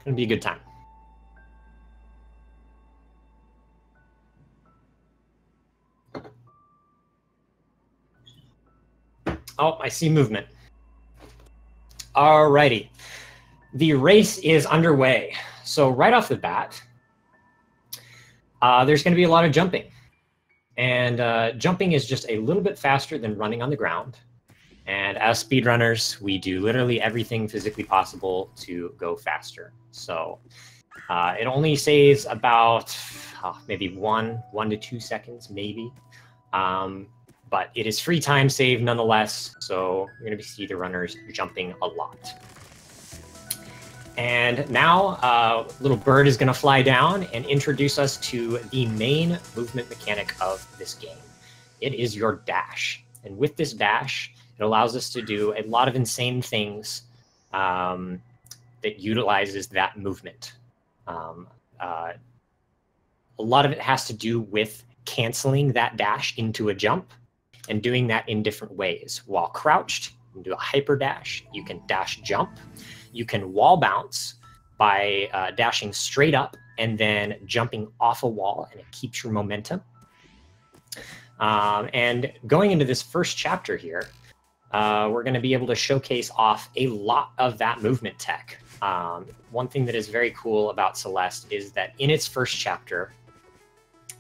gonna be a good time. Oh, I see movement. Alrighty. The race is underway. So right off the bat, there's going to be a lot of jumping. And jumping is just a little bit faster than running on the ground. And as speedrunners, we do literally everything physically possible to go faster. So it only saves about maybe 1 to 2 seconds, maybe. But it is free time save nonetheless, so you're going to see the runners jumping a lot. And now, little bird is going to fly down and introduce us to the main movement mechanic of this game. It is your dash. And with this dash, it allows us to do a lot of insane things that utilizes that movement. A lot of it has to do with canceling that dash into a jump, and doing that in different ways. While crouched, you can do a hyper dash, you can dash jump, you can wall bounce by dashing straight up and then jumping off a wall, and it keeps your momentum. And going into this first chapter here, we're going to be able to showcase off a lot of that movement tech. One thing that is very cool about Celeste is that in its first chapter,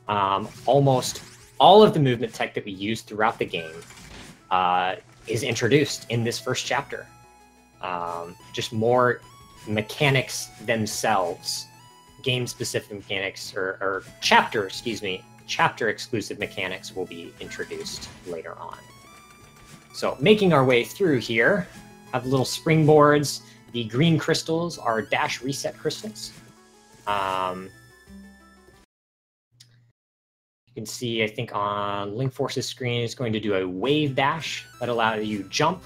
almost all of the movement tech that we use throughout the game is introduced in this first chapter. Just more mechanics themselves, game-specific mechanics, or chapter, excuse me, chapter-exclusive mechanics will be introduced later on. So making our way through here, have little springboards. The green crystals are dash reset crystals. You can see, I think on Linkforce's screen, it's going to do a wave dash that allows you jump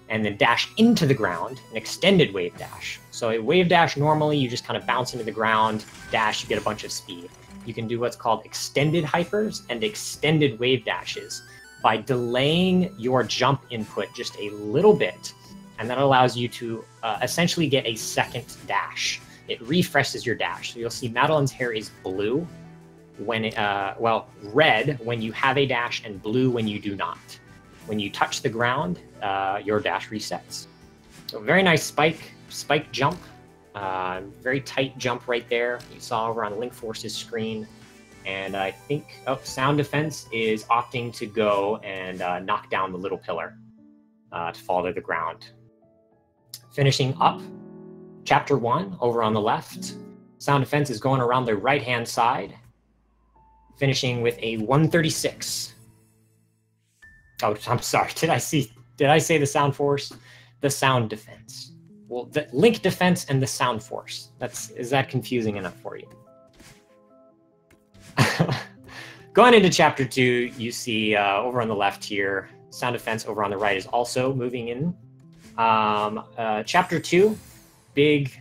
and then dash into the ground, an extended wave dash. So a wave dash, normally you just kind of bounce into the ground, dash, you get a bunch of speed. You can do what's called extended hypers and extended wave dashes by delaying your jump input just a little bit, and that allows you to essentially get a second dash. It refreshes your dash. So you'll see Madeline's hair is blue when it, well, red when you have a dash and blue when you do not. When you touch the ground, your dash resets. So very nice spike jump, very tight jump right there. You saw over on Linkforce's screen. And I think, oh, Sound Defense is opting to go and knock down the little pillar to fall to the ground. Finishing up Chapter 1 over on the left. Sound Defense is going around the right-hand side, finishing with a 136. Oh, I'm sorry. Did I say the Sound Force? The Sound Defense. Well, the Link Defense and the Sound Force. Is that confusing enough for you? Going into Chapter 2, you see over on the left here, Sound Defense over on the right is also moving in. Chapter 2, big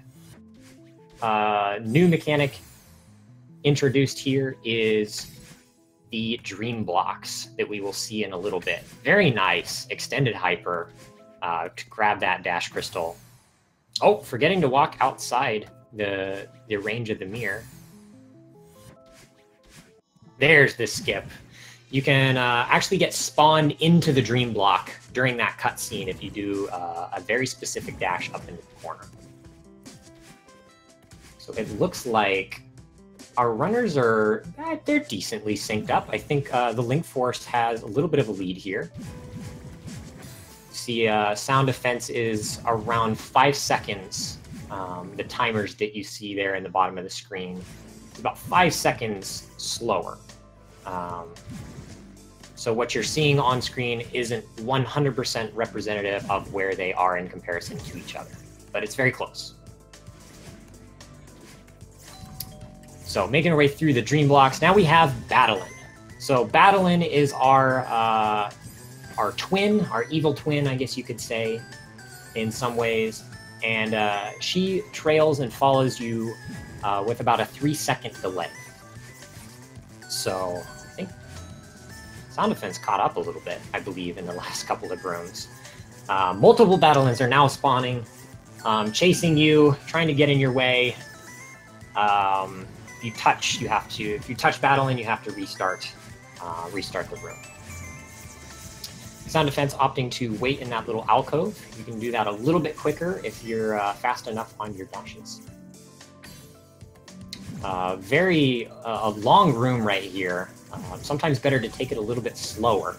new mechanic introduced here is the dream blocks that we will see in a little bit. Very nice extended hyper to grab that dash crystal. Oh, forgetting to walk outside the range of the mirror. There's the skip. You can actually get spawned into the dream block during that cutscene if you do a very specific dash up into the corner. So it looks like our runners are, they're decently synced up. I think the Linkforce has a little bit of a lead here. See, Sound Defense is around 5 seconds. The timers that you see there in the bottom of the screen, it's about 5 seconds slower. So what you're seeing on screen isn't 100% representative of where they are in comparison to each other, but it's very close. So making our way through the dream blocks, now we have Battlein. So Battlein is our twin, our evil twin, I guess you could say, in some ways. And she trails and follows you with about a 3-second delay. So I think Sound Defense caught up a little bit, I believe, in the last couple of rooms. Multiple Battleins are now spawning, chasing you, trying to get in your way. If you touch, if you touch battling, you have to restart the room. Sound Defense opting to wait in that little alcove. You can do that a little bit quicker if you're fast enough on your dashes. A long room right here. Sometimes better to take it a little bit slower.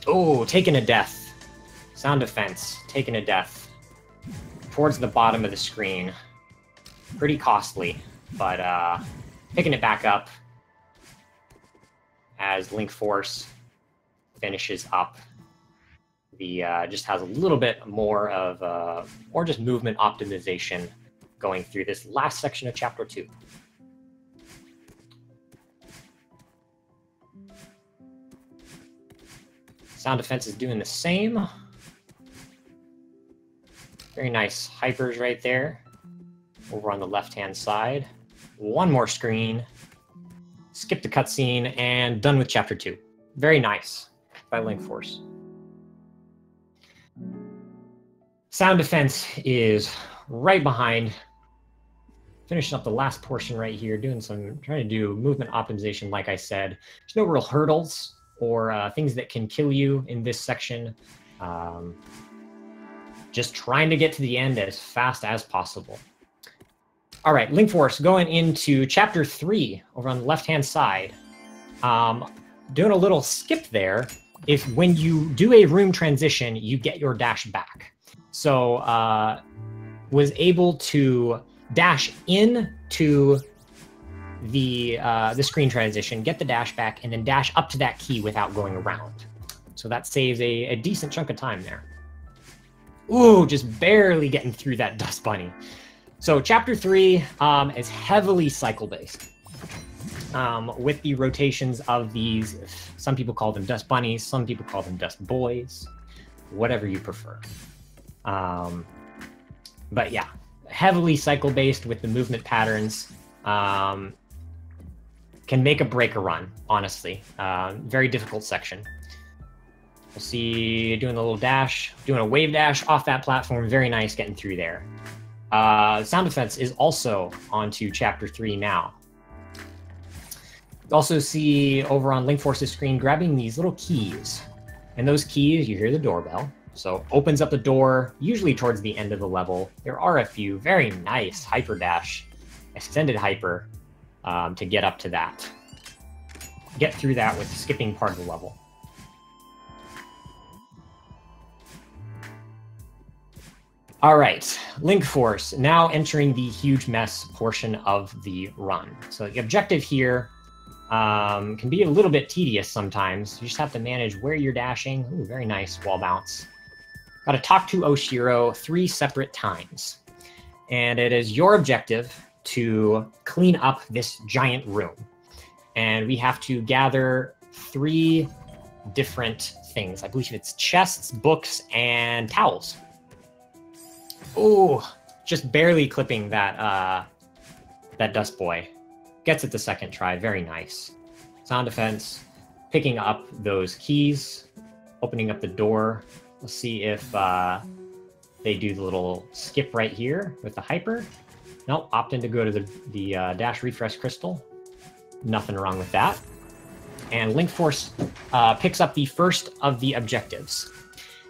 Oh, taking a death. Sound Defense, taking a death. Towards the bottom of the screen. Pretty costly, but picking it back up as Linkforce finishes up. Just has a little bit more of or just movement optimization going through this last section of Chapter 2. Sound Defense is doing the same. Very nice hypers right there. Over on the left-hand side. One more screen. Skip the cutscene, and done with Chapter 2. Very nice by Linkforce. Sound Defense is right behind. Finishing up the last portion right here, trying to do movement optimization, like I said. There's no real hurdles or things that can kill you in this section. Just trying to get to the end as fast as possible. All right, Linkforce going into Chapter 3 over on the left-hand side. Doing a little skip there. If when you do a room transition, you get your dash back. So was able to dash into the screen transition, get the dash back, and then dash up to that key without going around. So that saves a decent chunk of time there. Ooh, just barely getting through that Dust Bunny. So Chapter 3 is heavily cycle-based. With the rotations of these, some people call them Dust Bunnies, some people call them Dust Boys, whatever you prefer. But yeah, heavily cycle-based with the movement patterns. Can make or break a run, honestly. Very difficult section. We'll see doing a little dash, doing a wave dash off that platform. Very nice getting through there. Sound Defense is also onto Chapter 3 now. You also see over on Linkforce's screen grabbing these little keys. And those keys, you hear the doorbell. So opens up the door, usually towards the end of the level. There are a few very nice hyper dash, extended hyper, to get up to that. Get through that with skipping part of the level. All right, Linkforce now entering the huge mess portion of the run. So the objective here can be a little bit tedious sometimes. You just have to manage where you're dashing. Ooh, very nice wall bounce. Got to talk to Oshiro 3 separate times. And it is your objective to clean up this giant room. And we have to gather 3 different things. I believe it's chests, books, and towels. Oh, just barely clipping that Dust Boy. Gets it the second try. Very nice. Sound Defense picking up those keys, opening up the door. Let's see if they do the little skip right here with the hyper. Nope, opting to go to the dash refresh crystal. Nothing wrong with that. And Linkforce picks up the first of the objectives.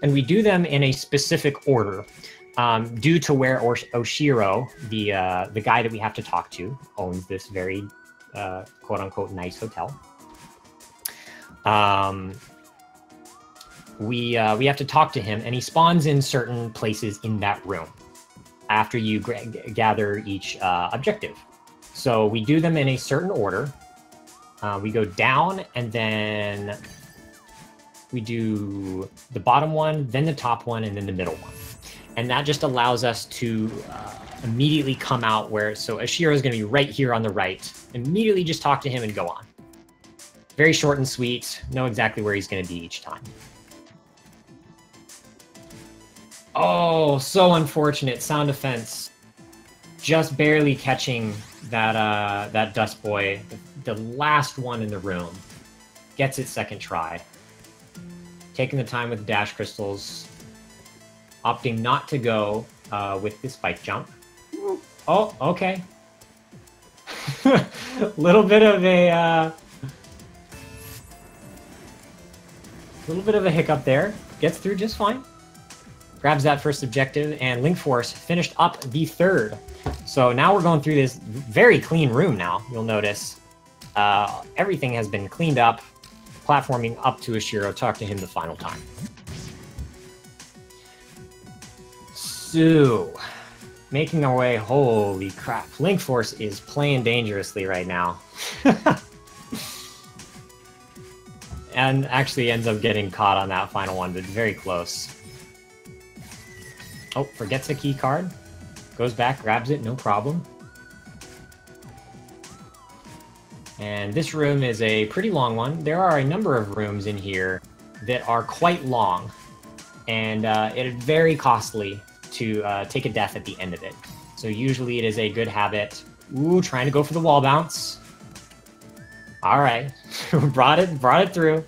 And we do them in a specific order. Due to where Oshiro, the guy that we have to talk to, owns this very quote-unquote nice hotel. We have to talk to him, and he spawns in certain places in that room after you gather each objective. So we do them in a certain order. We go down, and then we do the bottom one, then the top one, and then the middle one. And that just allows us to immediately come out where, so Oshiro is going to be right here on the right. Immediately just talk to him and go on. Very short and sweet. Know exactly where he's going to be each time. Oh, so unfortunate. Sound Defense just barely catching that Dust Boy, the last one in the room. Gets it second try. Taking the time with the dash crystals. Opting not to go with the spike jump. Oh, okay. Little bit of a hiccup there. Gets through just fine. Grabs that first objective, and Linkforce finished up the third. So now we're going through this very clean room now, you'll notice. Everything has been cleaned up. Platforming up to Oshiro, talk to him the final time. So, making our way, holy crap. Linkforce is playing dangerously right now. And actually ends up getting caught on that final one, but very close. Oh, forgets the key card. Goes back, grabs it, no problem. And this room is a pretty long one. There are a number of rooms in here that are quite long. And it is very costly to take a death at the end of it. So usually it is a good habit. Ooh, trying to go for the wall bounce. All right, brought it through.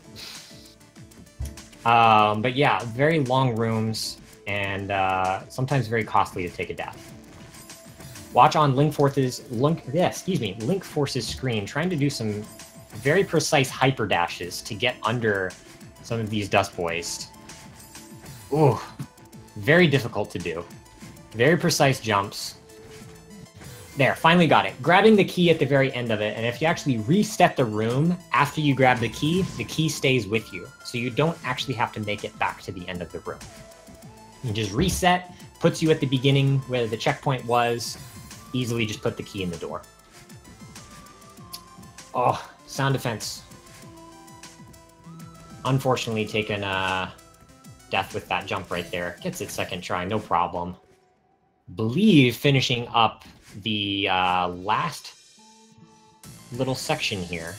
But yeah, very long rooms and sometimes very costly to take a death. Watch on Linkforce's screen, trying to do some very precise hyper dashes to get under some of these dust boys. Ooh, very difficult to do. Very precise jumps. There, finally got it. Grabbing the key at the very end of it, and if you actually reset the room after you grab the key stays with you. So you don't actually have to make it back to the end of the room. You just reset, puts you at the beginning where the checkpoint was, easily just put the key in the door. Oh, sound defense. Unfortunately taken death with that jump right there. Gets it second try, no problem. Believe finishing up the last little section here.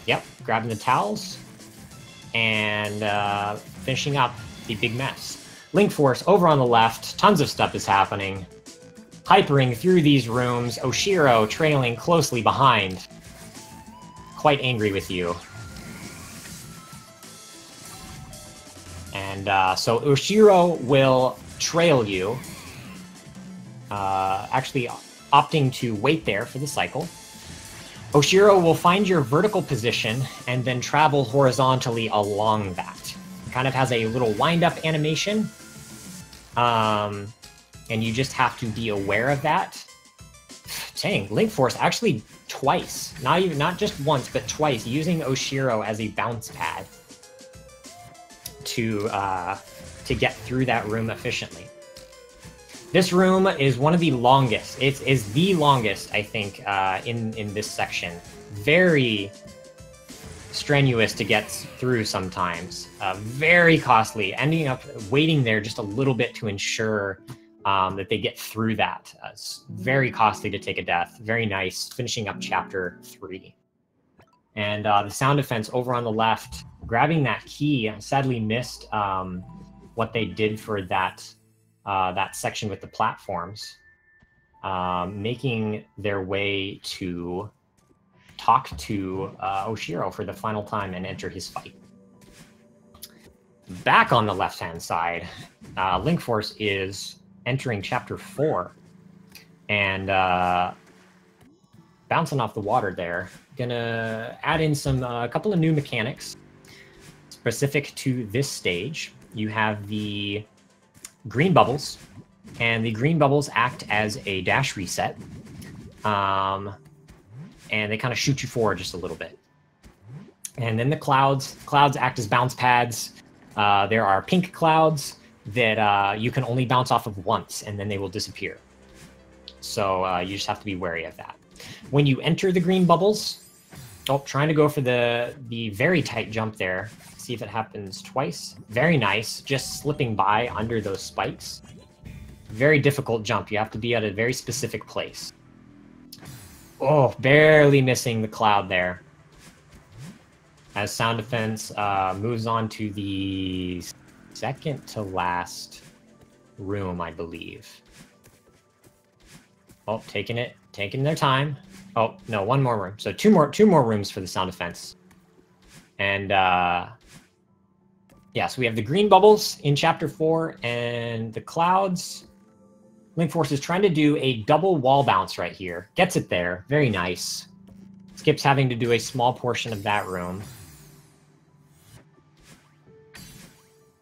Yep, grabbing the towels and finishing up the big mess. Linkforce over on the left, tons of stuff is happening. Hypering through these rooms, Oshiro trailing closely behind. Quite angry with you. And so Oshiro will trail you. Actually opting to wait there for the cycle. Oshiro will find your vertical position and then travel horizontally along that. Kind of has a little wind-up animation. And you just have to be aware of that. Dang, Linkforce actually twice. Not just once, but twice, using Oshiro as a bounce pad to get through that room efficiently. This room is one of the longest. It is the longest, I think, in this section. Very strenuous to get through sometimes. Very costly. Ending up waiting there just a little bit to ensure that they get through that. It's very costly to take a death. Very nice. Finishing up chapter 3. And the sound defense over on the left, grabbing that key, sadly missed what they did for that that section with the platforms, making their way to talk to Oshiro for the final time and enter his fight. Back on the left-hand side, Linkforce is entering chapter 4 and bouncing off the water there. Gonna add in some a couple of new mechanics specific to this stage. You have the green bubbles, and the green bubbles act as a dash reset, and they kind of shoot you forward just a little bit. And then the clouds act as bounce pads. There are pink clouds that you can only bounce off of once, and then they will disappear. So you just have to be wary of that. When you enter the green bubbles, trying to go for the very tight jump there. See if it happens twice. Very nice, just slipping by under those spikes. Very difficult jump. You have to be at a very specific place. Oh, barely missing the cloud there. As sound defense moves on to the second to last room, I believe. Oh, taking their time. Oh, no, one more room. So two more rooms for the sound defense. And yeah, so we have the green bubbles in chapter 4 and the clouds. Linkforce is trying to do a double wall bounce right here. Gets it there. Very nice. Skip's having to do a small portion of that room.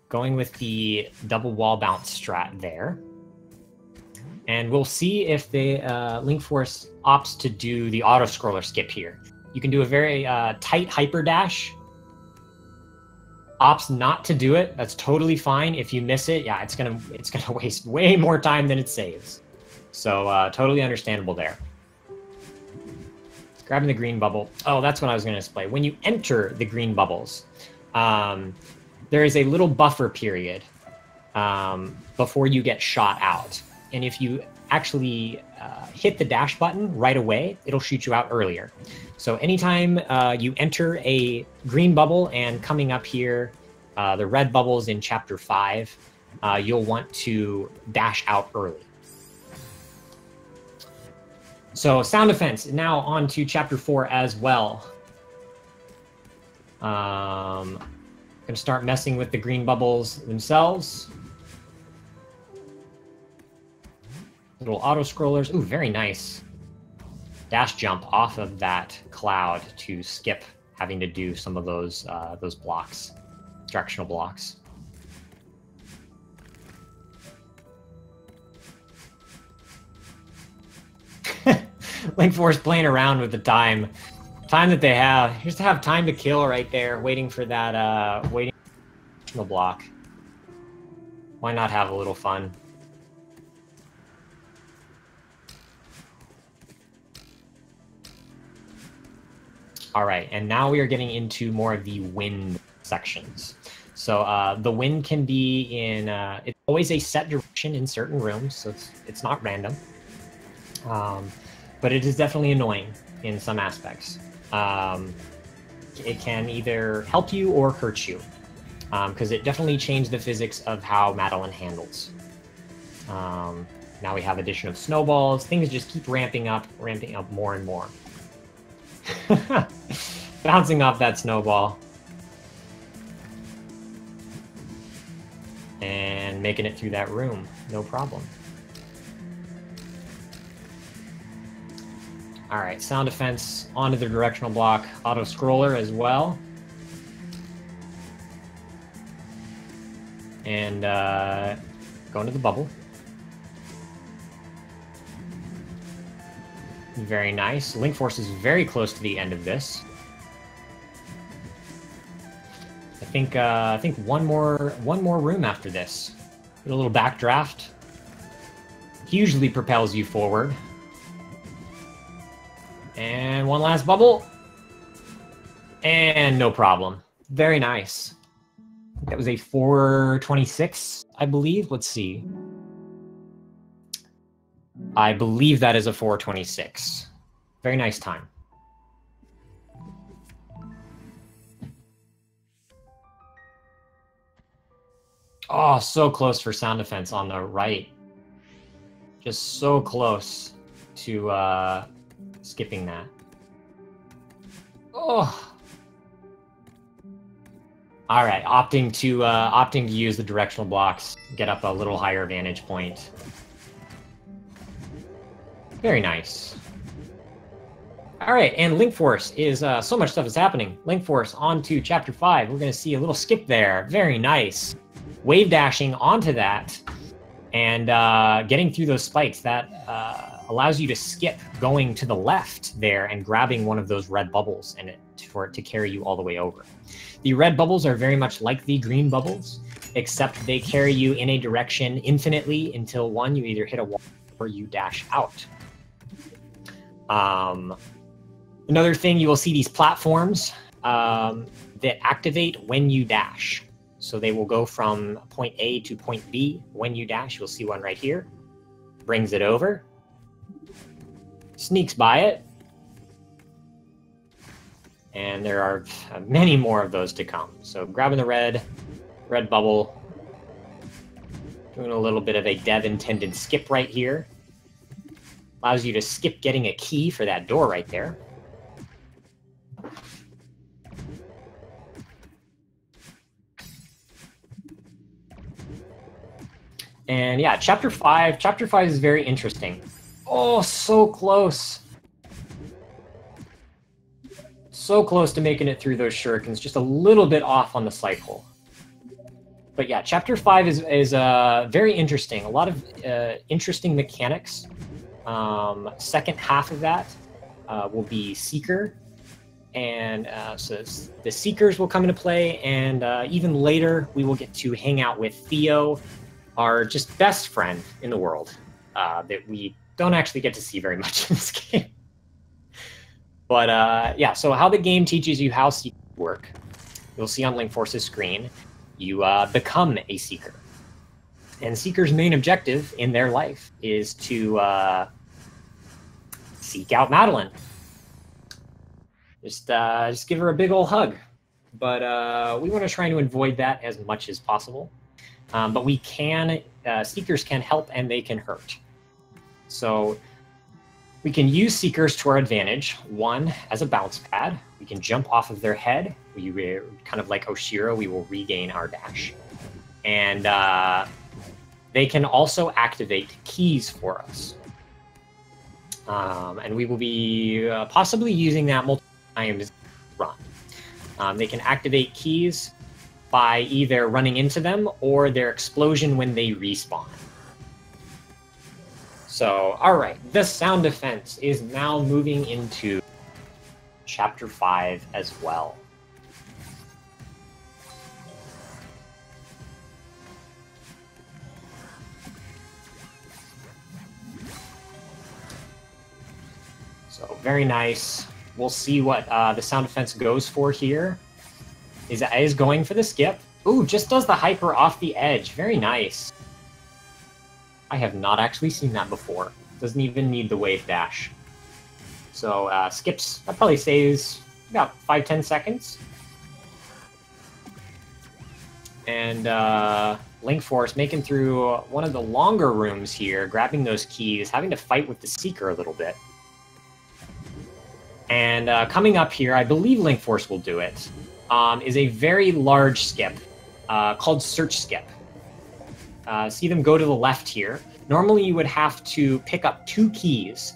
Going with the double wall bounce strat there. And we'll see if the Linkforce opts to do the auto-scroller skip here. You can do a very tight hyper dash. Opts not to do it. That's totally fine. If you miss it, yeah, it's gonna waste way more time than it saves. So totally understandable there. Grabbing the green bubble. Oh, that's what I was going to display. When you enter the green bubbles, there is a little buffer period before you get shot out. And if you actually hit the dash button right away, it'll shoot you out earlier. So anytime you enter a green bubble and coming up here, the red bubbles in Chapter 5, you'll want to dash out early. So sound defense, now on to Chapter 4 as well. Gonna start messing with the green bubbles themselves. Little auto scrollers. Ooh, very nice. Dash jump off of that cloud to skip having to do some of those blocks, directional blocks. Linkforce playing around with the time that they have. Just to have time to kill right there, waiting for that waiting for the block. Why not have a little fun? All right, and now we are getting into more of the wind sections. So the wind can be in, it's always a set direction in certain rooms, so it's not random. But it is definitely annoying in some aspects. It can either help you or hurt you, because it definitely changed the physics of how Madeline handles. Now we have addition of snowballs. Things just keep ramping up more and more. Bouncing off that snowball. And making it through that room, no problem. All right, sound defense onto the directional block, auto scroller as well. And go into the bubble. Very nice. Linkforce is very close to the end of this. I think one more room after this. Get a little backdraft. Hugely propels you forward. And one last bubble. And no problem. Very nice. That was a 426, I believe. Let's see. I believe that is a 426. Very nice time. Oh, so close for sound defense on the right. Just so close to skipping that. Oh. All right, opting to use the directional blocks, get up a little higher vantage point. Very nice. All right, and Linkforce is so much stuff is happening. Linkforce on to Chapter 5. We're going to see a little skip there. Very nice. Wave dashing onto that and getting through those spikes. That allows you to skip going to the left there and grabbing one of those red bubbles and for it to carry you all the way over. The red bubbles are very much like the green bubbles, except they carry you in a direction infinitely until one, you either hit a wall or you dash out. Another thing, you will see these platforms that activate when you dash. So they will go from point A to point B when you dash. You'll see one right here. Brings it over. Sneaks by it. And there are many more of those to come. So grabbing the red bubble. Doing a little bit of a dev-intended skip right here. Allows you to skip getting a key for that door right there. And yeah, Chapter 5. Chapter 5 is very interesting. Oh, so close. So close to making it through those shurikens, just a little bit off on the cycle. But yeah, Chapter 5 is very interesting. A lot of interesting mechanics. Second half of that will be Seeker. And so the Seekers will come into play, and even later we will get to hang out with Theo, our just best friend in the world, that we don't actually get to see very much in this game. But yeah, so how the game teaches you how Seekers work, you'll see on Linkforce's screen, you become a Seeker. And Seeker's main objective in their life is to seek out Madeline. Just give her a big old hug. But we want to try to avoid that as much as possible. But we can, Seekers can help and they can hurt. So we can use Seekers to our advantage. One, as a bounce pad. We can jump off of their head. We kind of like Oshiro, we will regain our dash. And they can also activate keys for us. And we will be possibly using that multiple times run. They can activate keys by either running into them or their explosion when they respawn. So, alright, the sound defense is now moving into Chapter 5 as well. So, very nice. We'll see what the sound defense goes for here. Is going for the skip. Ooh, just does the hyper off the edge. Very nice. I have not actually seen that before. Doesn't even need the wave dash. So skips, that probably saves about 5-10 seconds. And Linkforce making through one of the longer rooms here, grabbing those keys, having to fight with the Seeker a little bit. And coming up here, I believe Linkforce will do it, is a very large skip called Search Skip. See them go to the left here. Normally you would have to pick up 2 keys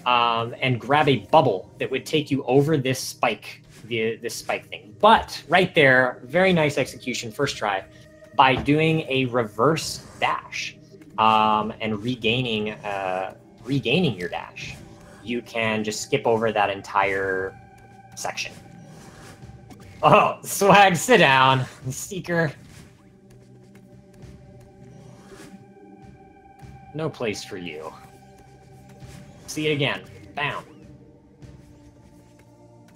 and grab a bubble that would take you over this spike, this spike thing. But right there, very nice execution, first try, by doing a reverse dash and regaining your dash. You can just skip over that entire section. Oh, Swag, sit down, Seeker. No place for you. See it again. Bam.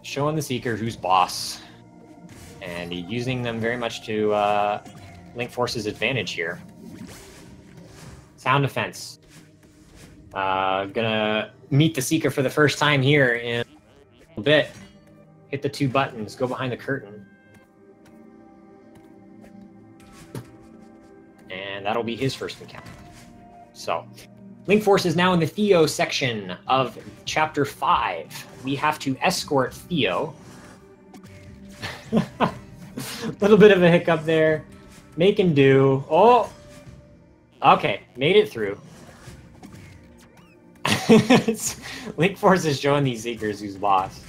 Showing the Seeker who's boss. And using them very much to Linkforce's advantage here. Sound defense. Gonna meet the Seeker for the first time here in a little bit. Hit the 2 buttons, go behind the curtain. And that'll be his first encounter. So, Linkforce is now in the Theo section of Chapter 5. We have to escort Theo. A little bit of a hiccup there. Make and do. Oh! Okay, made it through. Linkforce is showing these Seekers who's boss.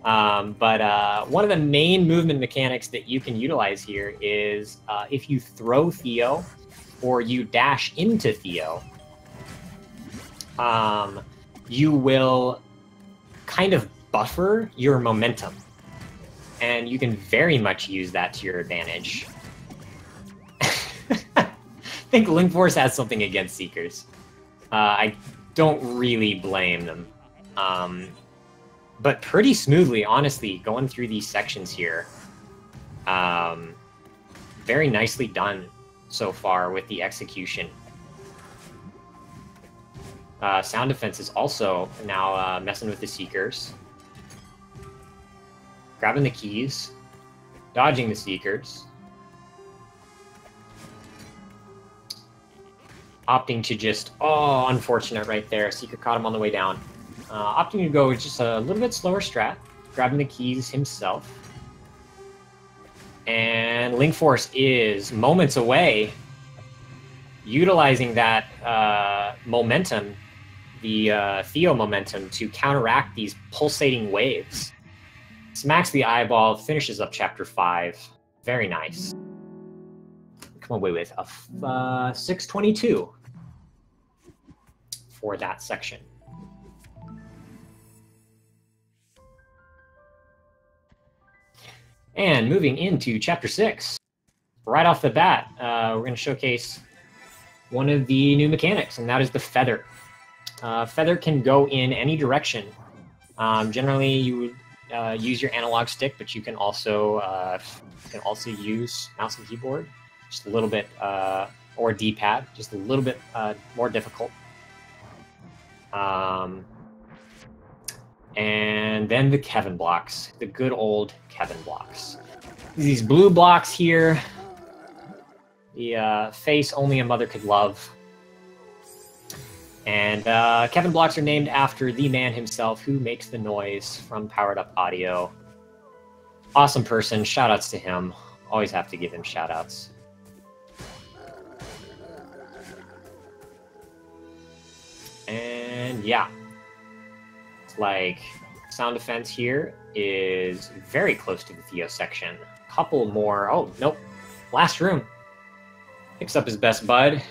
But one of the main movement mechanics that you can utilize here is if you throw Theo or you dash into Theo, you will kind of buffer your momentum. And you can very much use that to your advantage. I think Linkforce has something against Seekers. I don't really blame them. But pretty smoothly, honestly, going through these sections here. Very nicely done so far with the execution. Sound defense is also now messing with the Seekers. Grabbing the keys. Dodging the Seekers. Opting to just... Oh, unfortunate right there. Seeker caught him on the way down. Opting to go just a little bit slower strat. Grabbing the keys himself. And Linkforce is moments away utilizing that momentum, the Theo momentum, to counteract these pulsating waves. Smacks the eyeball, finishes up chapter 5. Very nice. Come away with a 622 for that section. And moving into chapter 6, right off the bat, we're going to showcase one of the new mechanics, and that is the feather. Feather can go in any direction. Generally, you would use your analog stick, but you can also use mouse and keyboard, just a little bit, or D-pad, just a little bit more difficult. And then the Kevin blocks, the good old Kevin blocks. These blue blocks here, the face only a mother could love. And Kevin blocks are named after the man himself who makes the noise from Powered Up Audio. Awesome person, shoutouts to him. Always have to give him shoutouts. And yeah, it's like sound defense here is very close to the Theo section. Couple more. Oh, nope. Last room. Picks up his best bud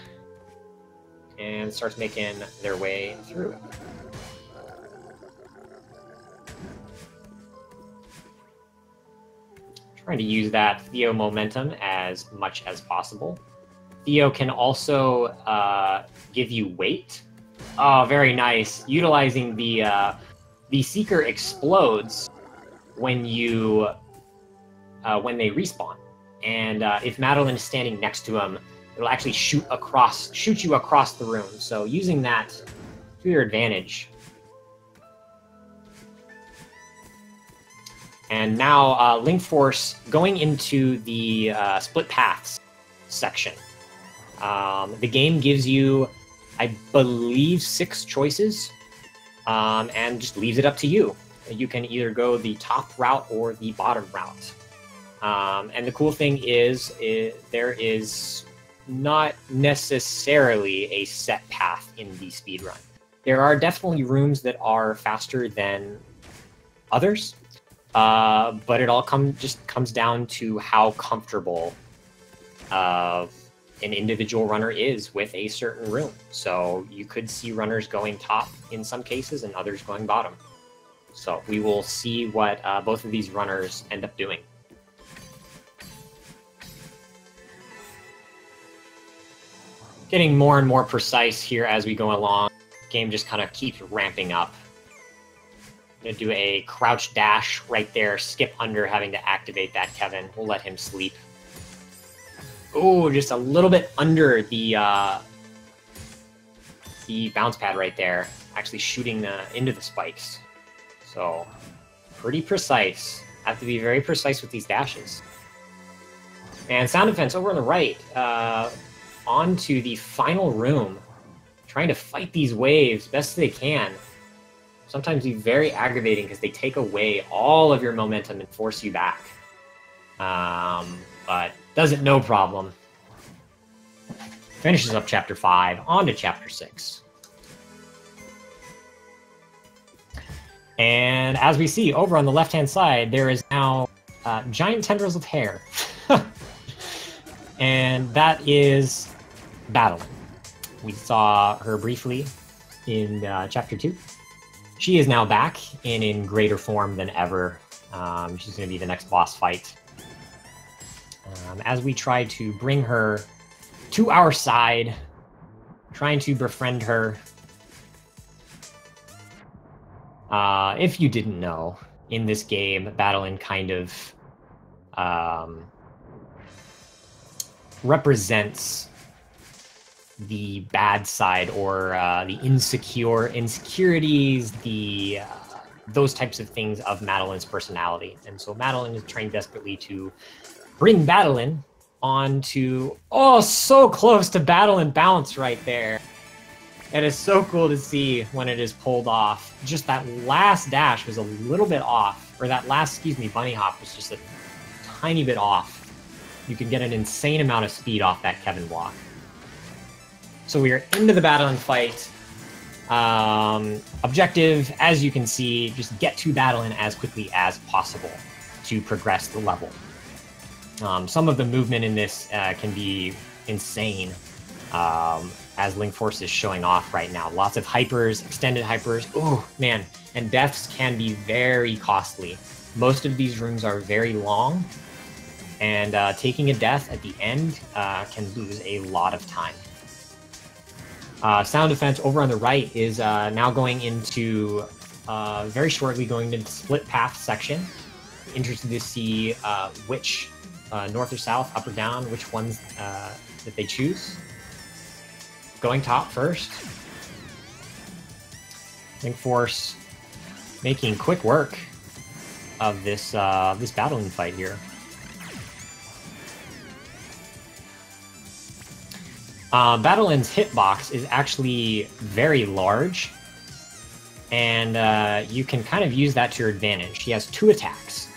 and starts making their way through. Trying to use that Theo momentum as much as possible. Theo can also give you weight. Oh, very nice. Utilizing the Seeker explodes when you when they respawn, and if Madeline is standing next to him, it'll actually shoot you across the room. So using that to your advantage. And now Linkforce going into the split paths section. The game gives you, I believe, 6 choices, and just leaves it up to you. You can either go the top route or the bottom route. And the cool thing is there is not necessarily a set path in the speedrun. There are definitely rooms that are faster than others, but it all just comes down to how comfortable an individual runner is with a certain room. So you could see runners going top in some cases and others going bottom. So we will see what both of these runners end up doing. Getting more and more precise here as we go along. Game just kind of keeps ramping up. I'm going to do a crouch dash right there, skip under having to activate that Kevin. We'll let him sleep. Oh, just a little bit under the bounce pad right there, actually shooting into the spikes. So pretty precise. Have to be very precise with these dashes. And sound defense over on the right, onto the final room, trying to fight these waves best they can. Sometimes be very aggravating because they take away all of your momentum and force you back. But does it no problem. Finishes up chapter 5, on to chapter 6. And as we see over on the left-hand side, there is now giant tendrils of hair. And that is Battling. We saw her briefly in chapter 2. She is now back and in greater form than ever. She's going to be the next boss fight. As we try to bring her to our side, trying to befriend her. If you didn't know, in this game, Battling kind of represents the bad side, or the insecurities, those types of things of Madeline's personality. And so Madeline is trying desperately to bring Battling onto, oh, so close to Battle and Bounce right there. It is so cool to see when it is pulled off. Just that last dash was a little bit off, or that last, bunny hop was just a tiny bit off. You can get an insane amount of speed off that Kevin block. So we are into the battle and fight. Objective, as you can see, just get to Battlein as quickly as possible to progress the level. Some of the movement in this can be insane, as Linkforce is showing off right now. Lots of hypers, extended hypers. Oh, man. And deaths can be very costly. Most of these rooms are very long, and taking a death at the end can lose a lot of time. Sound Defense over on the right is now going into, very shortly going into the split path section. Interested to see which north or south, up or down, which ones that they choose. Going top first. Linkforce making quick work of this this battling fight here. Battlein's hitbox is actually very large, and you can kind of use that to your advantage. He has 2 attacks.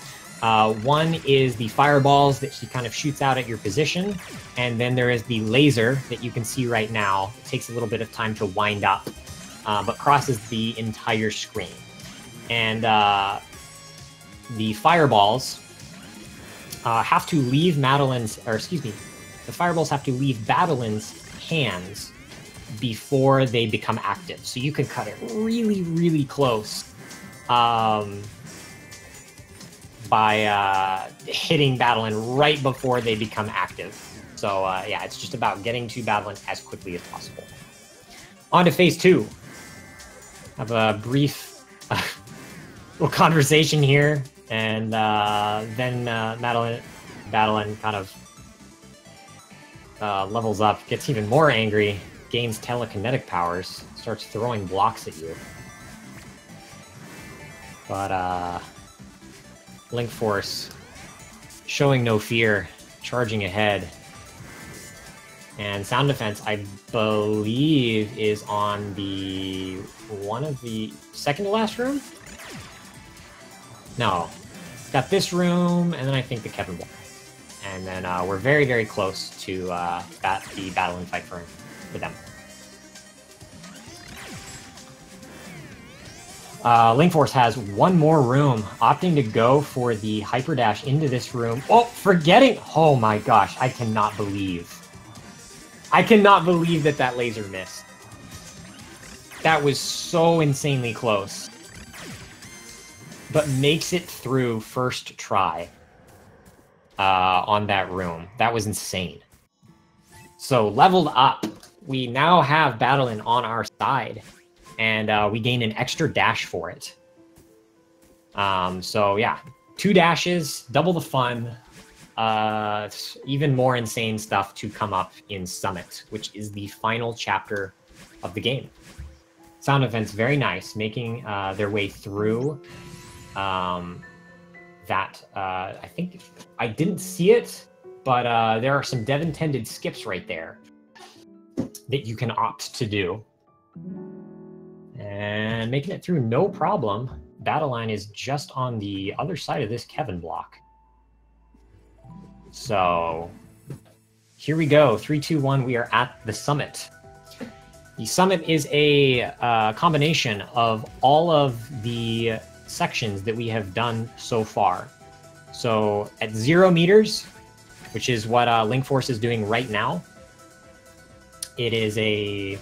One is the fireballs that he kind of shoots out at your position, and then there is the laser that you can see right now. It takes a little bit of time to wind up, but crosses the entire screen. And the fireballs have to leave Madeline's, or excuse me, the fireballs have to leave Battlin's hands before they become active. So you can cut it really, really close by hitting Battlein right before they become active. So yeah, it's just about getting to Battlein as quickly as possible. On to phase 2. Have a brief little conversation here, and then Battlein kind of levels up, gets even more angry, gains telekinetic powers, starts throwing blocks at you. But Linkforce showing no fear, charging ahead. And Sound Defense, I believe, is on the one of the second to last room? No. Got this room, and then I think the Kevin block. And then we're very, very close to the Battlein fight for them. Linkforce has one more room, opting to go for the hyper dash into this room. Oh, forgetting! Oh my gosh, I cannot believe that that laser missed. That was so insanely close. But makes it through first try on that room. That was insane. So leveled up. We now have Battlein on our side, and we gain an extra dash for it. So yeah, 2 dashes, double the fun. Even more insane stuff to come up in Summit, which is the final chapter of the game. Sound Defense, very nice, making their way through that. I think I didn't see it, but there are some dev-intended skips right there that you can opt to do. And making it through no problem. Battlein is just on the other side of this Kevin block. So here we go. 3, 2, 1. We are at the Summit. The Summit is a combination of all of the sections that we have done so far. So at 0 meters, which is what Linkforce is doing right now, it is a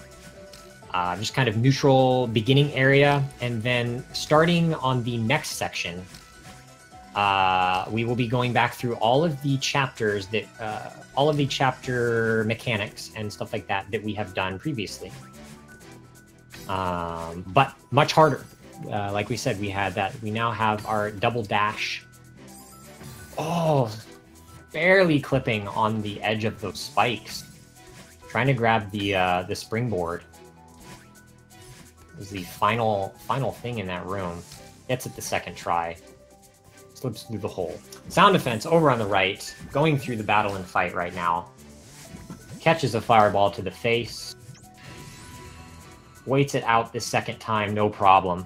just kind of neutral beginning area, and then starting on the next section, we will be going back through all of the chapters that, all of the chapter mechanics and stuff like that that we have done previously. But much harder. Like we said, we now have our double dash. Oh, barely clipping on the edge of those spikes. Trying to grab the springboard. Was the final thing in that room. Gets it the second try. Slips through the hole. Sound Defense over on the right, going through the battle and fight right now. Catches a fireball to the face. Waits it out the second time, no problem.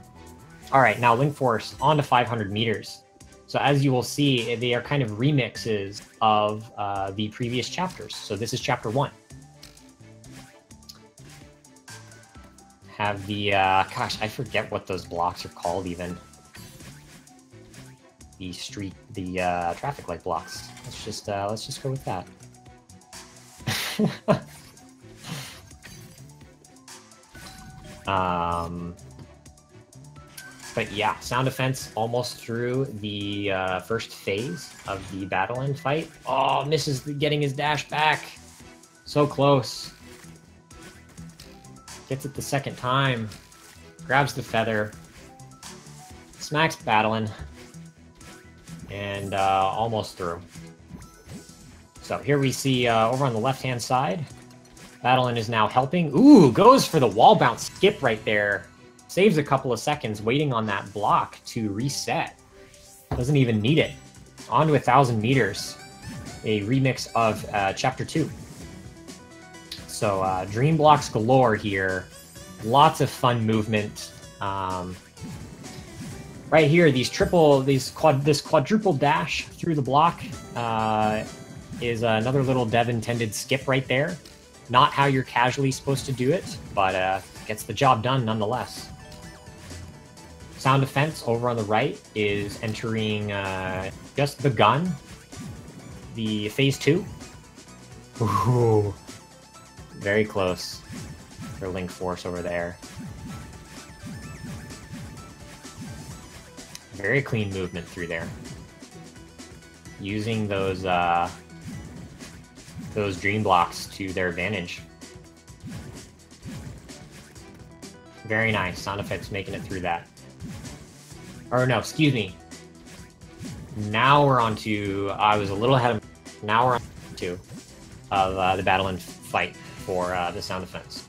Alright, now Linkforce on to 500 meters. So as you will see, they are kind of remixes of the previous chapters. So this is chapter 1. have the, gosh, I forget what those blocks are called even. The traffic light blocks. Let's just go with that. But yeah, Sound Defense almost through the first phase of the battle end fight. Oh, misses getting his dash back. So close. Gets it the second time. Grabs the feather. Smacks Battlein. And almost through. So here we see over on the left-hand side, Battlein is now helping. Ooh, goes for the wall bounce skip right there. Saves a couple of seconds waiting on that block to reset. Doesn't even need it. On to 1,000 meters. A remix of Chapter 2. So dream blocks galore here. Lots of fun movement. Right here, this quadruple dash through the block is another little dev-intended skip right there. Not how you're casually supposed to do it, but gets the job done nonetheless. Sound Defense over on the right is entering just begun the phase 2. Ooh, very close for Linkforce over there. Very clean movement through there. Using those dream blocks to their advantage. Very nice. Sound Effects making it through that. Or no, excuse me. Now we're on to... I was a little ahead of... Now we're on to the battle and fight for the Sound Defense.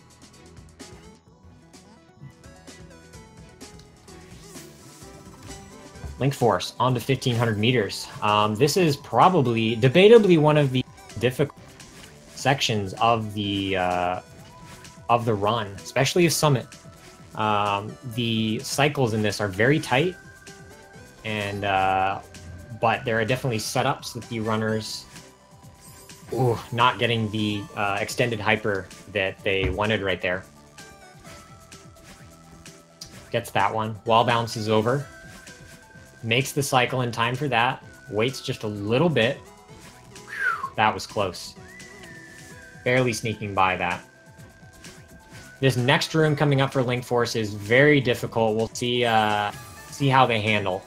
Linkforce on to 1,500 meters. This is probably, debatably, one of the difficult sections of the run, especially of Summit. The cycles in this are very tight, and but there are definitely setups that the runners, not getting the extended hyper that they wanted right there. Gets that one. Wall bounce is over. Makes the cycle in time for that. Waits just a little bit. Whew, that was close. Barely sneaking by that. This next room coming up for Linkforce is very difficult. We'll see how they handle.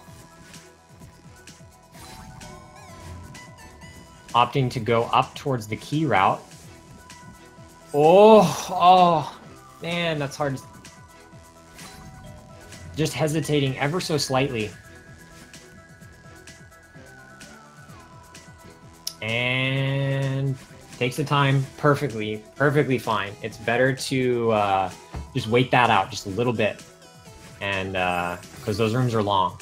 Opting to go up towards the key route. Oh, man, that's hard. Just hesitating ever so slightly. And takes the time perfectly fine. It's better to just wait that out just a little bit, and because those rooms are long.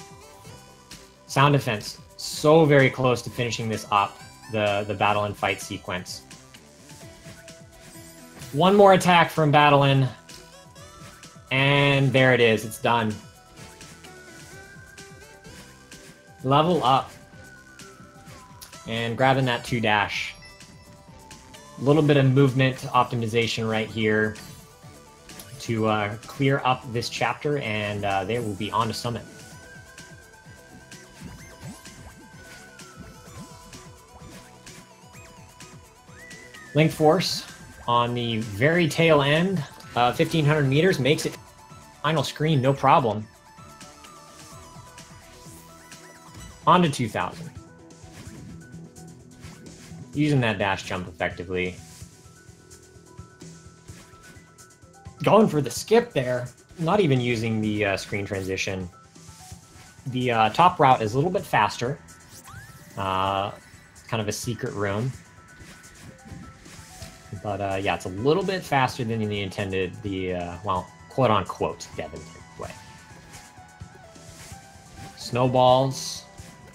Sound Defense, so very close to finishing this up, the battle and fight sequence. One more attack from Battlein, and there it is, it's done. Level up. And grabbing that 2 dash. A little bit of movement optimization right here to clear up this chapter, and they will be on to Summit. Linkforce on the very tail end, 1,500 meters, makes it final screen, no problem. On to 2,000. Using that dash jump effectively. Going for the skip there. Not even using the screen transition. The top route is a little bit faster. Kind of a secret room. But yeah, it's a little bit faster than the intended, well, quote-unquote, dev-intended way. Snowballs.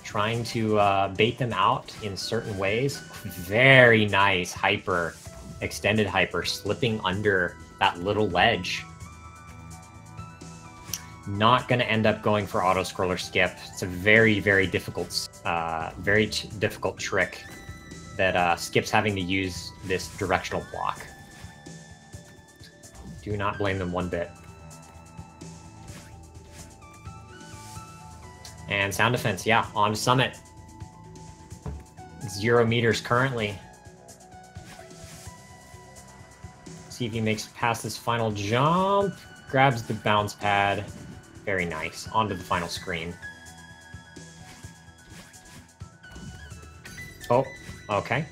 Trying to bait them out in certain ways. Very nice hyper, extended hyper, slipping under that little ledge. Not going to end up going for auto-scroller skip. It's a very, very difficult trick that Skip's having to use this directional block. Do not blame them one bit. And sound defense, yeah, on to summit. 0 meters currently. See if he makes it past this final jump. Grabs the bounce pad. Very nice. Onto the final screen. Oh, okay.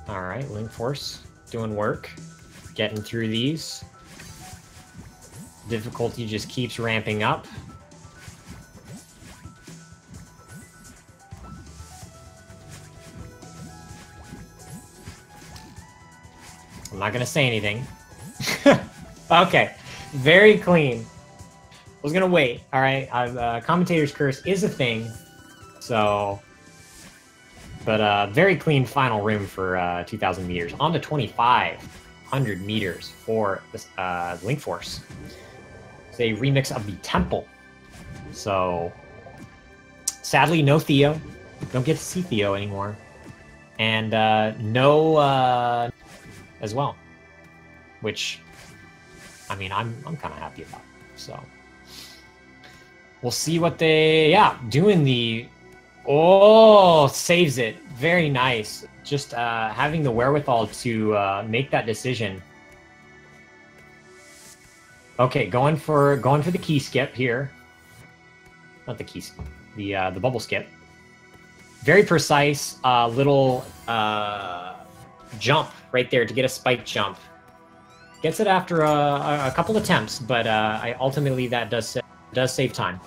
All right, Linkforce doing work. Getting through these. Difficulty just keeps ramping up. I'm not gonna say anything. Okay, very clean. I was gonna wait. All right, commentator's curse is a thing, so. But very clean final room for 2,000 meters. On to 2,500 meters for this Linkforce. It's a remix of the Temple. So, sadly, no Theo. Don't get to see Theo anymore. And no as well. Which, I mean, I'm kind of happy about. So, we'll see what they, doing the... Oh, saves it. Very nice. Just having the wherewithal to make that decision. Okay, going for the key skip here. Not the key skip. The bubble skip. Very precise little jump right there to get a spike jump. Gets it after a couple attempts, but ultimately that does save time.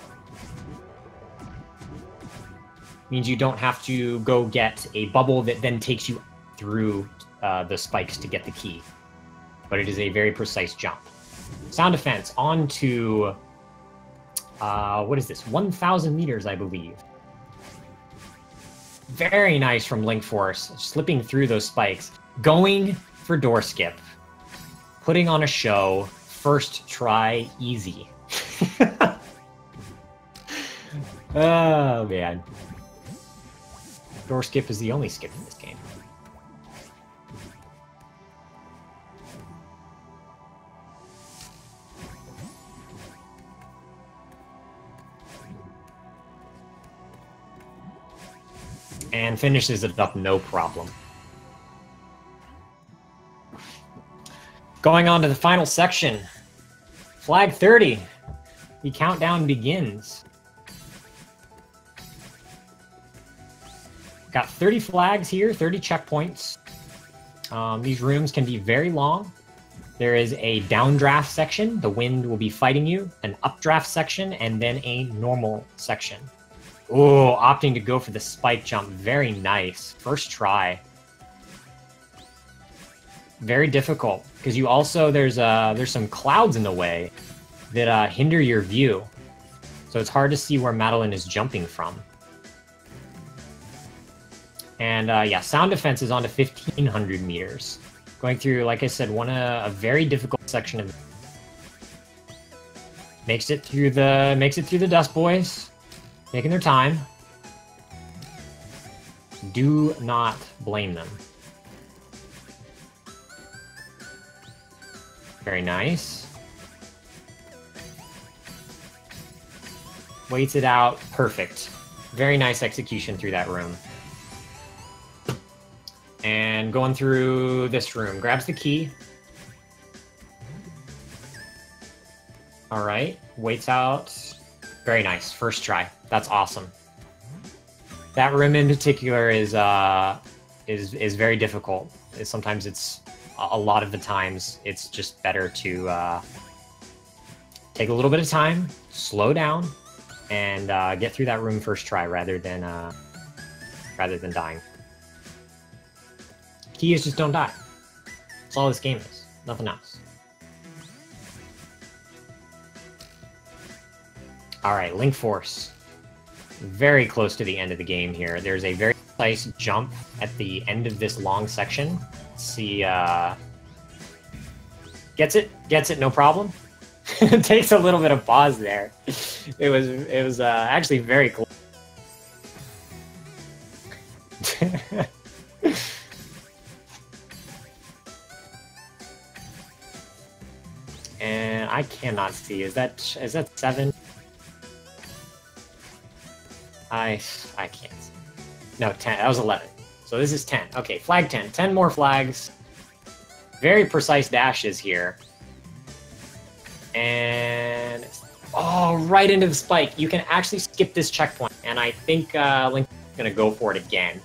Means you don't have to go get a bubble that then takes you through the spikes to get the key. But it is a very precise jump. Sound defense on to, what is this? 1,000 meters, I believe. Very nice from Linkforce, slipping through those spikes. Going for door skip. Putting on a show. First try, easy. Oh, man. Door skip is the only skip in this game. And finishes it up no problem. Going on to the final section. Flag 30. The countdown begins. Got 30 flags here, 30 checkpoints. These rooms can be very long. There is a downdraft section, the wind will be fighting you, an updraft section, and then a normal section. Oh, opting to go for the spike jump, very nice. First try. Very difficult, because you also, there's some clouds in the way that hinder your view. So it's hard to see where Madeline is jumping from. And yeah, sound defense is on to 1,500 meters. Going through, like I said, a very difficult section of. Makes it through the Dust Boys, taking their time. Do not blame them. Very nice. Waits it out, perfect. Very nice execution through that room. And going through this room, grabs the key. All right, waits out. Very nice, first try. That's awesome. That room in particular is very difficult. Sometimes it's a lot of the times it's just better to take a little bit of time, slow down, and get through that room first try rather than dying. Key is just don't die. That's all this game is. Nothing else. Alright, Linkforce. Very close to the end of the game here. There's a very precise jump at the end of this long section. Let's see, gets it, no problem. It takes a little bit of pause there. It was actually very close. And I cannot see. Is that 7? I can't see. No, 10. That was 11. So this is 10. Okay, flag 10. 10 more flags. Very precise dashes here. And oh, right into the spike. You can actually skip this checkpoint, and I think Link's gonna go for it again.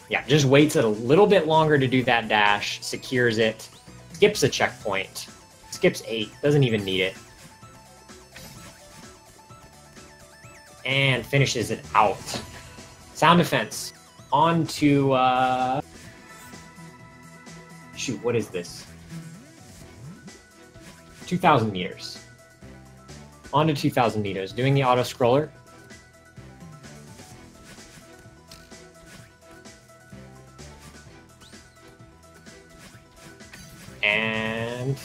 Yeah, just waits a little bit longer to do that dash, secures it, skips a checkpoint, skips 8, doesn't even need it, and finishes it out. Sound defense. On to shoot, what is this? 2,000 meters. On to 2,000 meters. Doing the auto scroller. And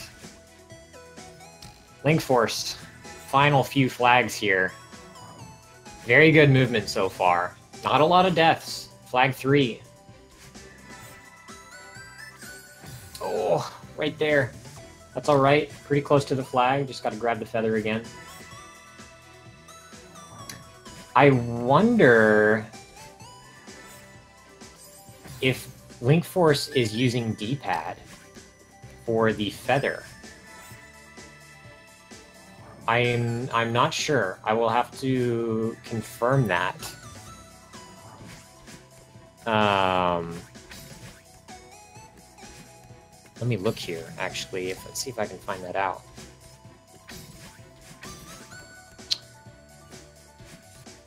Linkforce. Final few flags here. Very good movement so far. Not a lot of deaths. Flag 3. Oh, right there. That's all right. Pretty close to the flag. Just got to grab the feather again. I wonder if Linkforce is using D-pad for the feather. I'm not sure. I will have to confirm that. Let me look here, actually. Let's see if I can find that out.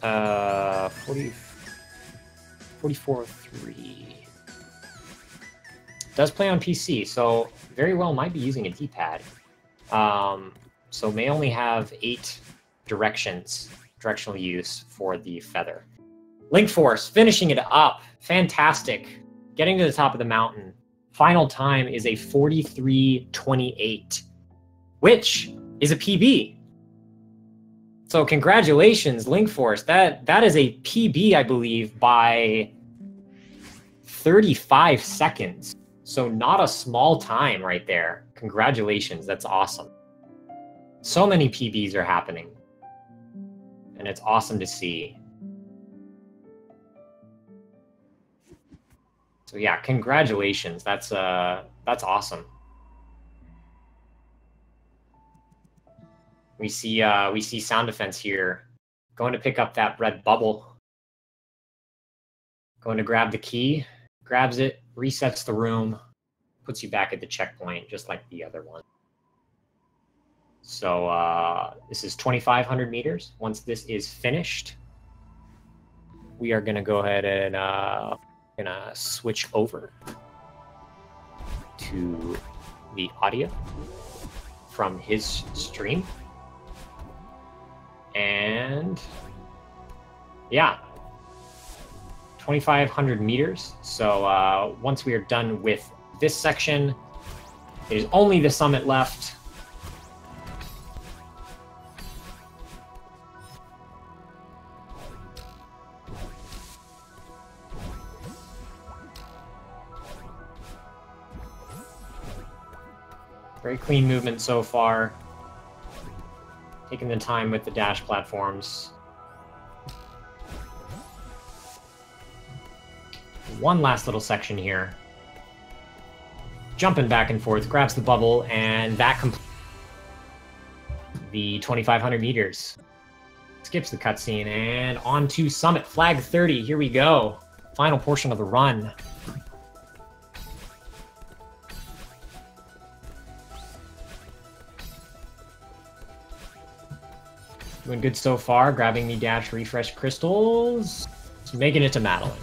Uh, 44.3. Does play on PC, so very well might be using a D-pad. So may only have 8 directional use for the feather. Linkforce finishing it up. Fantastic. Getting to the top of the mountain. Final time is a 43:28, which is a PB. So congratulations, Linkforce. That is a PB, I believe, by 35 seconds. So not a small time right there. Congratulations, that's awesome. So many PBs are happening, and it's awesome to see. So yeah, congratulations. That's awesome. We see sound defense here. Going to pick up that red bubble. Going to grab the key, grabs it, resets the room, puts you back at the checkpoint, just like the other one. So this is 2,500 meters. Once this is finished, we are gonna go ahead and gonna switch over to the audio from his stream. And yeah, 2,500 meters. So once we are done with this section, it is only the summit left. Very clean movement so far. Taking the time with the dash platforms. One last little section here. Jumping back and forth, grabs the bubble, and that completes the 2,500 meters. Skips the cutscene, and on to Summit. Flag 30, here we go. Final portion of the run. Doing good so far, grabbing the dash refresh crystals. Making it to Madeline.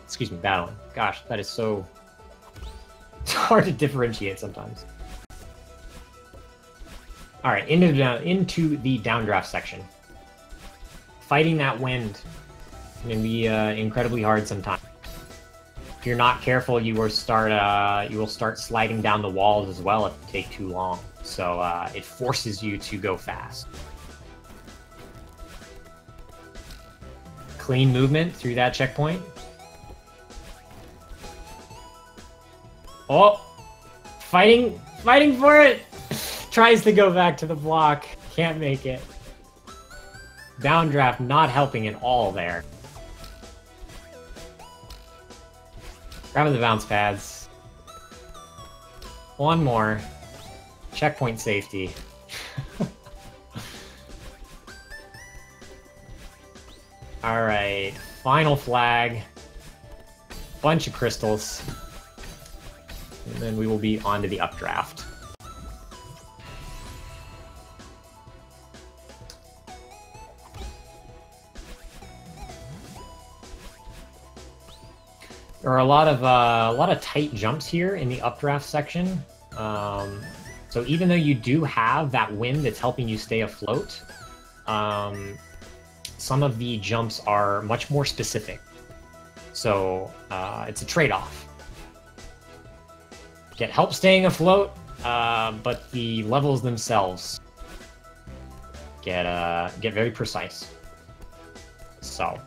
Excuse me, Madeline. Gosh, that is so... It's hard to differentiate sometimes. Alright, into the downdraft section. Fighting that wind can be incredibly hard sometimes. If you're not careful, you will start sliding down the walls as well if you take too long. So it forces you to go fast. Clean movement through that checkpoint. Oh, fighting Fighting for it! Tries to go back to the block. Can't make it. Downdraft not helping at all there. Grabbing the bounce pads. One more. Checkpoint safety. Alright, final flag. Bunch of crystals. And then we will be on to the updraft. There are a lot of tight jumps here in the updraft section. So even though you do have that wind that's helping you stay afloat, some of the jumps are much more specific. So it's a trade-off. Get help staying afloat, but the levels themselves get very precise. So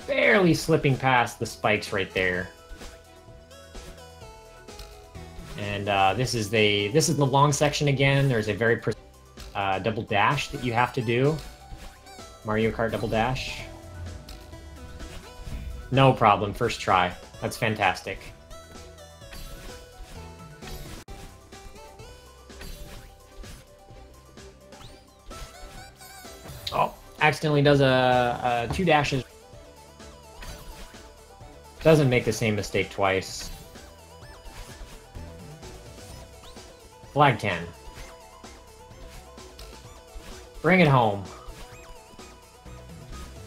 barely slipping past the spikes right there. And this is the long section again. There's a very double dash that you have to do. Mario Kart double dash. No problem, first try. That's fantastic. Oh, accidentally does a 2 dashes. Doesn't make the same mistake twice. Flag 10. Bring it home.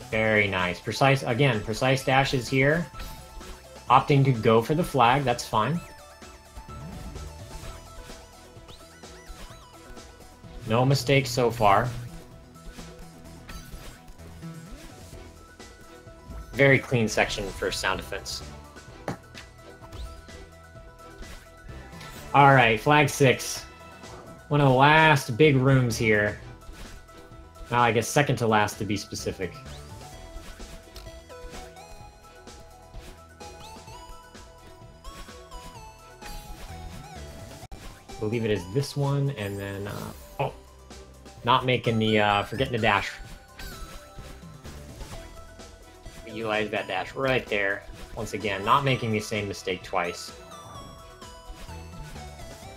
Very nice. Precise dashes here. Opting to go for the flag, that's fine. No mistakes so far. Very clean section for sound defense. Alright, flag 6. One of the last big rooms here. Well, I guess second to last to be specific. I believe it is this one, and then, oh, not making the, forgetting the dash. Utilize that dash right there. Once again, not making the same mistake twice.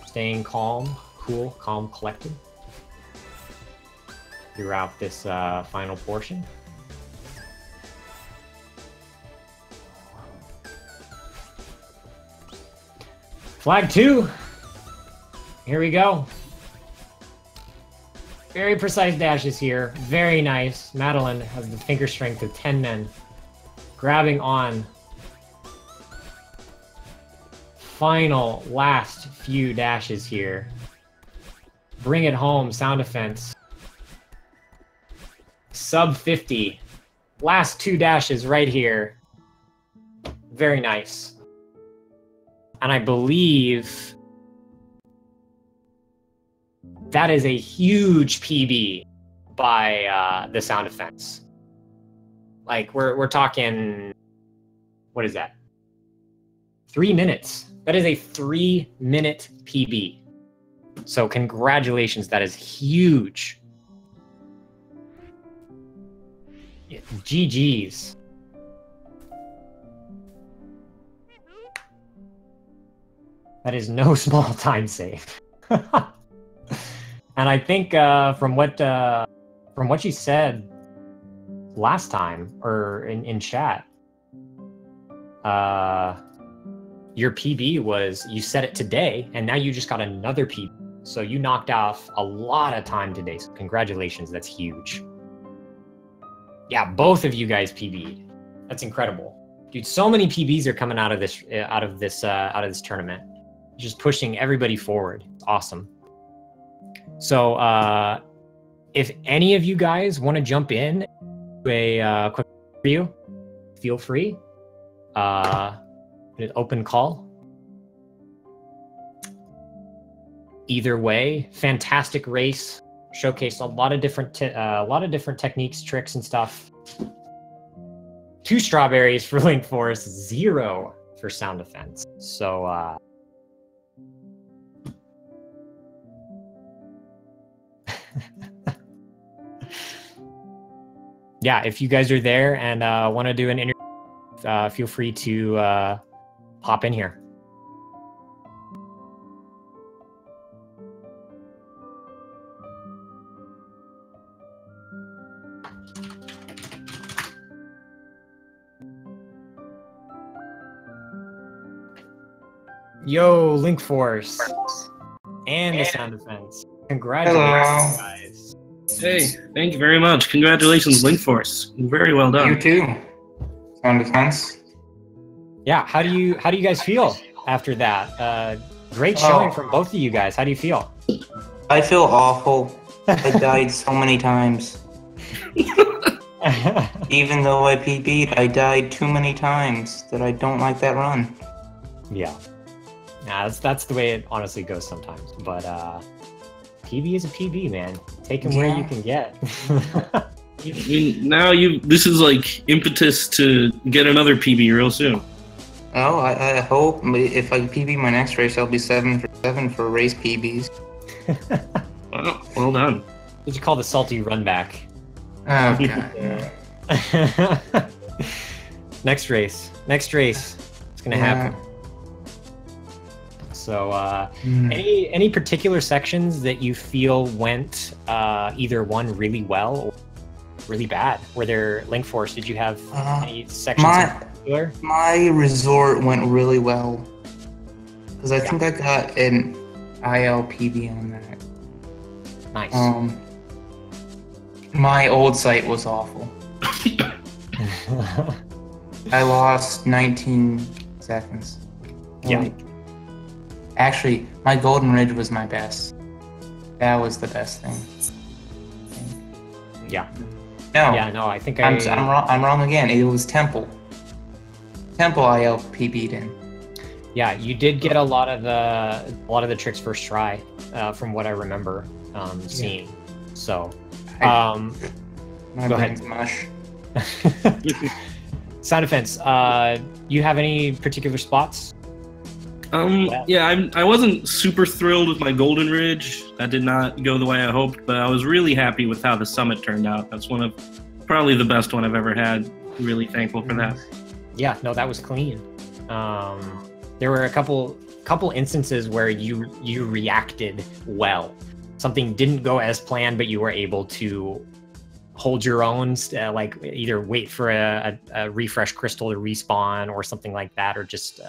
Staying calm, cool, calm, collected throughout this final portion. Flag 2. Here we go. Very precise dashes here. Very nice. Madeline has the finger strength of 10 men. Grabbing on. Final, last few dashes here. Bring it home, sound defense. Sub 50. Last 2 dashes right here. Very nice. And I believe that is a huge PB by the sound defense. Like, we're talking, what is that? 3 minutes. That is a 3-minute PB. So congratulations, that is huge. GG's. That is no small time save. And I think from what you said last time, or in chat, your PB was, you set it today, and now you just got another PB. So you knocked off a lot of time today. So congratulations, that's huge. Yeah, both of you guys PB'd. That's incredible, dude. So many PBs are coming out of this tournament, just pushing everybody forward. It's awesome. So if any of you guys want to jump in to a quick review, feel free. An open call. Either way, fantastic race. Showcased a lot of different techniques, tricks, and stuff. 2 strawberries for Linkforce, 0 for sound defense. So Yeah, if you guys are there and want to do an interview, feel free to hop in here. Yo, Linkforce and the sound effects. Congratulations, guys. Hey, thank you very much. Congratulations, Linkforce. Very well done. You too. Sound defense. Yeah, how do you guys feel after that? Great showing from both of you guys. How do you feel? I feel awful. I died so many times. Even though I PB'd, I died too many times that I don't like that run. Yeah. Nah, that's the way it honestly goes sometimes. But PB is a PB, man. Take him where you can get. I mean, now this is like impetus to get another PB real soon. Oh, I hope if I PB my next race, I'll be 7 for 7 for race PBs. Well done. What you call the salty run back? Oh god. Next race. It's gonna happen. So, any particular sections that you feel went either one really well or really bad? Were there Linkforce? Did you have any sections in particular? My resort went really well because I think I got an ILPB on that. Nice. My old site was awful. I lost 19 seconds. Yeah. Actually, my Golden Ridge was my best. That was the best thing. Yeah. No. Yeah. No, I think I'm wrong. I'm wrong again. It was Temple. Temple ILPB'd in. Yeah, you did get a lot of the tricks first try, from what I remember seeing. So, My go brain's ahead. mush. Sound defense. You have any particular spots? Yeah, I wasn't super thrilled with my Golden Ridge. That did not go the way I hoped, but I was really happy with how the summit turned out. That's one of probably the best one I've ever had. Really thankful for that. Yeah, no, that was clean. There were a couple instances where you reacted well. Something didn't go as planned, but you were able to hold your own, like either wait for a refresh crystal to respawn or something like that, or just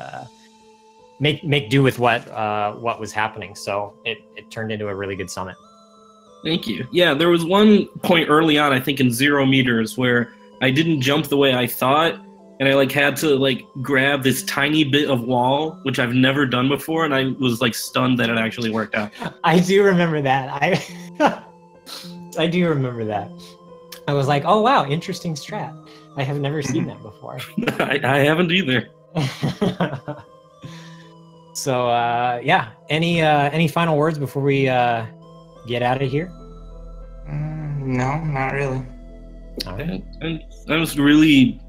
make do with what was happening. So it turned into a really good summit. Thank you. Yeah, there was one point early on, I think in 0 meters, where I didn't jump the way I thought, and I had to grab this tiny bit of wall, which I've never done before, and I was stunned that it actually worked out. I do remember that. I do remember that. I was like, oh wow, interesting strat. I have never seen that before. I haven't either. So yeah, any final words before we get out of here? No, not really. All right. And I was really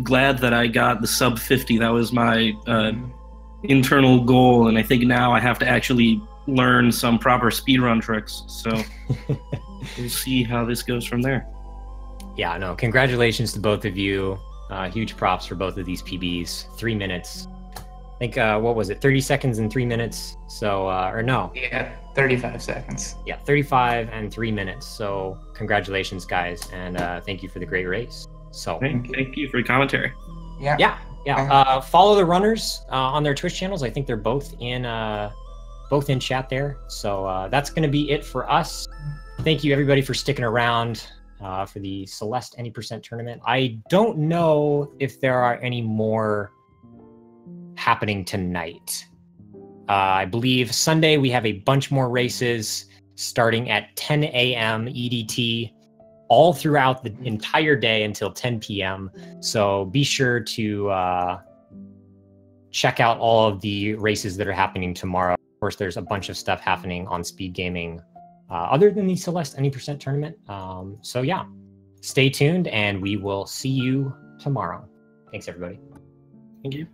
glad that I got the sub 50. That was my internal goal, and I think now I have to actually learn some proper speedrun tricks. So we'll see how this goes from there. Yeah, no, congratulations to both of you. Huge props for both of these PBs. 3 minutes. I think, what was it, 30 seconds and 3 minutes? So, or no. Yeah, 35 seconds. Yeah, 35 and 3 minutes. So congratulations, guys, and thank you for the great race. So Thank you for the commentary. Yeah. Follow the runners on their Twitch channels. I think they're both in chat there. So that's going to be it for us. Thank you, everybody, for sticking around for the Celeste Any Tournament. I don't know if there are any more happening tonight. I believe Sunday we have a bunch more races starting at 10 a.m. EDT all throughout the entire day until 10 p.m. So be sure to check out all of the races that are happening tomorrow. Of course, there's a bunch of stuff happening on Speed Gaming other than the Celeste Any Tournament. So yeah, stay tuned and we will see you tomorrow. Thanks, everybody. Thank you.